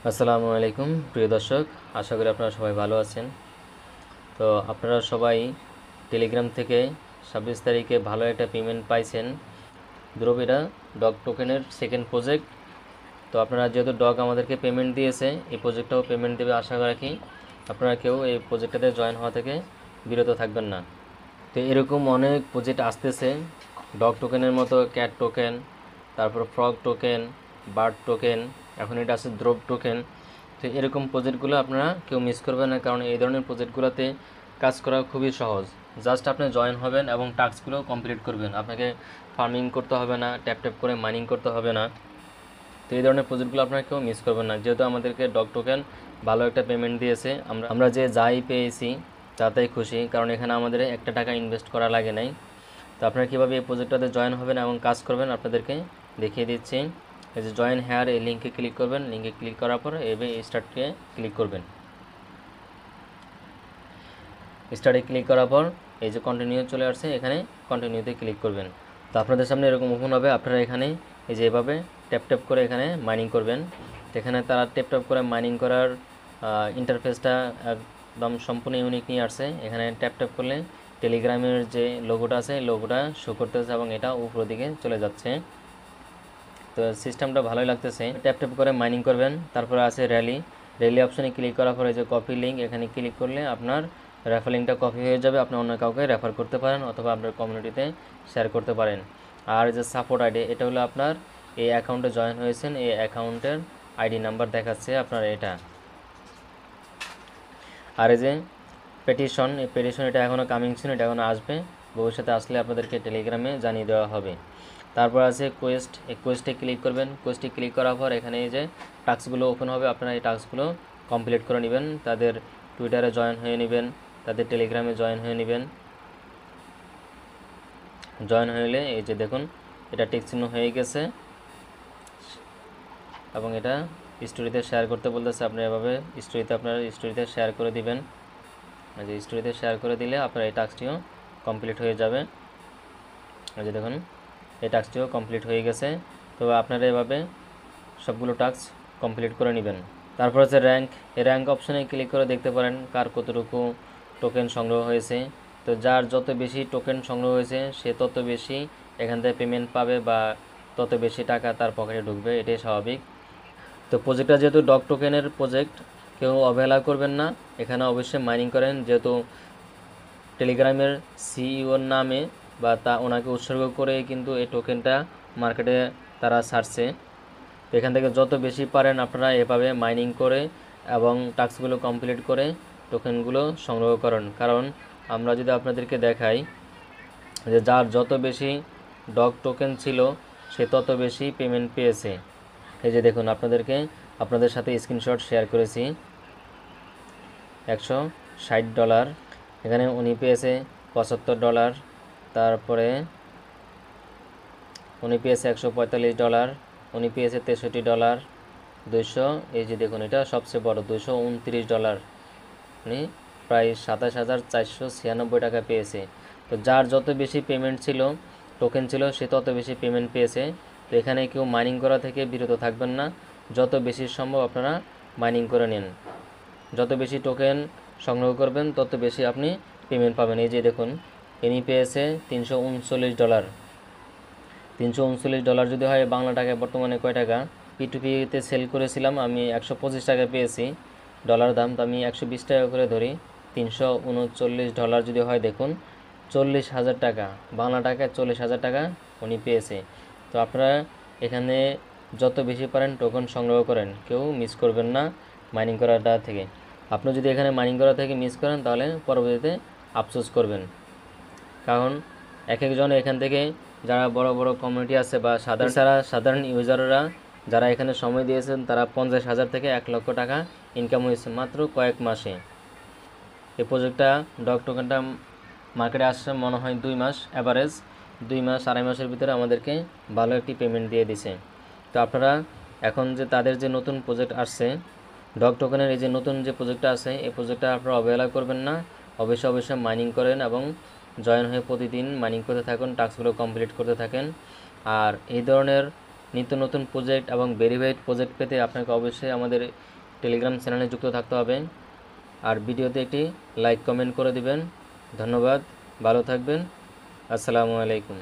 আসসালামু আলাইকুম প্রিয় দর্শক, আশা করি আপনারা সবাই ভালো আছেন। তো আপনারা সবাই টেলিগ্রাম থেকে 26 তারিখে ভালো একটা পেমেন্ট পাইছেন। দ্রবিড়া ডগ টোকেনের সেকেন্ড প্রজেক্ট। তো আপনারা যেহেতু ডগ আমাদেরকে পেমেন্ট দিয়েছে, এই প্রজেক্টটাও পেমেন্ট দেবে আশা রাখি। আপনারা কেউ এই প্রজেক্টটাতে জয়েন হওয়া থেকে বিরত থাকবেন না। তো এরকম অনেক প্রজেক্ট আসতেছে, ডগ টোকেনের মতো ক্যাট টোকেন, তারপর ফ্রগ টোকেন, বার্ড টোকেন, এখন এটা আছে দ্রব টোকেন। তো এরকম প্রজেক্টগুলো আপনারা কেউ মিস করবেন না, কারণ এই ধরনের প্রজেক্টগুলোতে কাজ করা খুবই সহজ। জাস্ট আপনি জয়েন হবেন এবং টাস্কগুলো কমপ্লিট করবেন, আপনাকে ফার্মিং করতে হবে না, ট্যাপ ট্যাপ করে মাইনিং করতে হবে না। তো এই ধরনের প্রজেক্টগুলো আপনারা কেউ মিস করবেন না, যেহেতু আমাদেরকে ডগ টোকেন ভালো একটা পেমেন্ট দিয়েছে। আমরা যে যাই পেয়েছি তাতেই খুশি, কারণ এখানে আমাদের একটা টাকা ইনভেস্ট করা লাগে নাই। তো আপনারা কীভাবে এই প্রজেক্টটাতে জয়েন হবেন এবং কাজ করবেন আপনাদেরকে দেখিয়ে দিচ্ছি। এই যে জয়েন হেয়ার, এই লিঙ্কে ক্লিক করবেন। লিঙ্কে ক্লিক করার পর এভাবে স্টার্টে ক্লিক করবেন। স্টার্টে ক্লিক করার পর এই যে কন্টিনিউ চলে আসছে, এখানে কন্টিনিউতে ক্লিক করবেন। তো আপনাদের সামনে এরকম ওপেন হবে। আপনারা এখানে এই যে এভাবে ট্যাপ ট্যাপ করে এখানে মাইনিং করবেন। এখানে তারা ট্যাপ ট্যাপ করে মাইনিং করার ইন্টারফেসটা একদম সম্পূর্ণ ইউনিক নিয়ে আসছে। এখানে ট্যাপ ট্যাপ করলে টেলিগ্রামের যে লোগোটা আছে, লোগোটা শো করতেছে এবং এটা উপরের দিকে চলে যাচ্ছে। তো সিস্টেমটা ভালোই লাগতেছে। ট্যাপ ট্যাপ করে মাইনিং করবেন। তারপরে আছে র্যালি অপশনে ক্লিক করার পরে যে কপি লিঙ্ক, এখানে ক্লিক করলে আপনার রেফার লিঙ্কটা কপি হয়ে যাবে। আপনি অন্য কাউকে রেফার করতে পারেন অথবা আপনার কমিউনিটিতে শেয়ার করতে পারেন। আর যে সাপোর্ট আইডি, এটা হলো আপনার এই অ্যাকাউন্টে জয়েন হয়েছেন, এই অ্যাকাউন্টের আইডি নাম্বার দেখাচ্ছে আপনার এটা। আর এই যে পেটিশন, এই পেটিশন এটা এখনও কামিং ছিল, এটা এখনও আসবে, ভবিষ্যতে আসলে আপনাদেরকে টেলিগ্রামে জানিয়ে দেওয়া হবে। তারপর আছে কোয়েস্ট, এই কোয়েস্টে ক্লিক করবেন। কোয়েস্টে ক্লিক করার পর এখানে এই যে টাস্কগুলো ওপেন হবে, আপনারা এই টাস্কগুলো কমপ্লিট করে নেবেন। তাদের টুইটারে জয়েন হয়ে নেবেন, তাদের টেলিগ্রামে জয়েন হয়ে নেবেন। জয়েন হলে এই যে দেখুন এটা টিক চিহ্ন হয়ে গেছে এবং এটা স্টোরিতে শেয়ার করতে বলতেছে। আপনি এভাবে স্টোরিতে শেয়ার করে দিবেন। যে স্টোরিতে শেয়ার করে দিলে আপনার এই টাস্কটিও কমপ্লিট হয়ে যাবে। এই যে দেখুন এই টাস্কটিও কমপ্লিট হয়ে গেছে। তো আপনারা এভাবে সবগুলো টাস্ক কমপ্লিট করে নেবেন। তারপর হচ্ছে র্যাঙ্ক, এই র্যাঙ্ক অপশানে ক্লিক করে দেখতে পারেন কার কতটুকু টোকেন সংগ্রহ হয়েছে। তো যার যত বেশি টোকেন সংগ্রহ হয়েছে সে তত বেশি এখান থেকে পেমেন্ট পাবে বা তত বেশি টাকা তার পকেটে ঢুকবে, এটাই স্বাভাবিক। তো প্রজেক্টটা যেহেতু ডগ টোকেনের প্রজেক্ট, কেউ অবহেলা করবেন না, এখানে অবশ্যই মাইনিং করেন। যেহেতু টেলিগ্রামের সিইওর নামে বা ওনাকে উৎসর্গ করে কিন্তু এই টোকেনটা মার্কেটে তারা ছাড়ছে। তো এখান থেকে যত বেশি পারেন আপনারা এভাবে মাইনিং করে এবং টাস্কগুলো কমপ্লিট করে টোকেনগুলো সংগ্রহ করেন। কারণ আমরা যদি আপনাদেরকে দেখাই যে যার যত বেশি ডগ টোকেন ছিল সে তত বেশি পেমেন্ট পেয়েছে। এই যে দেখুন আপনাদের সাথে স্ক্রিনশট শেয়ার করেছি, $160। এখানে উনি পেয়েছে $75, তারপরে উনি পেয়েছে $145, উনি পেয়েছে $63, 200, এই যে দেখুন এটা সবচেয়ে বড় $229, উনি প্রায় 27,496 টাকা পেয়েছে। তো যার যত বেশি পেমেন্ট ছিল, টোকেন ছিল, সে তত বেশি পেমেন্ট পেয়েছে। তো এখানে কেউ মাইনিং করা থেকে বিরত থাকবেন না, যত বেশি সম্ভব আপনারা মাইনিং করে নিন। যত বেশি টোকেন সংগ্রহ করবেন তত বেশি আপনি পেমেন্ট পাবেন। এই যে দেখুন ইনি পেয়েছে $339। $339 যদি হয় বাংলা টাকায় বর্তমানে কয় টাকা? P2P-তে সেল করেছিলাম আমি 125 টাকা পেয়েছি ডলার দাম। তো আমি 120 টাকা করে ধরি, $339 যদি হয় দেখুন 40,000 টাকা, বাংলা টাকায় 40,000 টাকা উনি পেয়েছে। তো আপনারা এখানে যত বেশি পারেন টোকেন সংগ্রহ করেন, কেউ মিস করবেন না মাইনিং করাটা থেকে। আপনি যদি এখানে মাইনিং করা থেকে মিস করেন তাহলে পরবর্তীতে আফসোস করবেন। কারণ এক একজন এখান থেকে যারা বড় বড় কমিউনিটি আছে বা সাধারণ ইউজাররা যারা এখানে সময় দিয়েছেন, তারা 50,000 থেকে 1 লক্ষ টাকা ইনকাম হয়েছে মাত্র কয়েক মাসে। এই প্রজেক্টটা ডগ টোকেনটা মার্কেটে আসছে মনে হয় 2 মাস, অ্যাভারেজ 2 মাস 2.5 মাসের ভিতরে আমাদেরকে ভালো একটি পেমেন্ট দিয়ে দিছে। তো আপনারা এখন যে তাদের যে নতুন প্রজেক্ট আসছে ডগ টোকেনের, এই যে নতুন যে প্রজেক্টটা আছে, এই প্রজেক্টটা আপনারা অবহেলা করবেন না, অবশ্যই মাইনিং করেন এবং জয়েন হয়ে প্রতিদিন মাইনিং করতে থাকুন, টাস্কগুলো কমপ্লিট করতে থাকেন। আর এই ধরনের নিত্য নতুন প্রজেক্ট এবং ভেরিফাইড প্রজেক্ট পেতে আপনাকে অবশ্যই আমাদের টেলিগ্রাম চ্যানেলে যুক্ত থাকতে হবে। আর ভিডিওতে একটি লাইক কমেন্ট করে দিবেন। ধন্যবাদ, ভালো থাকবেন। আসসালামু আলাইকুম।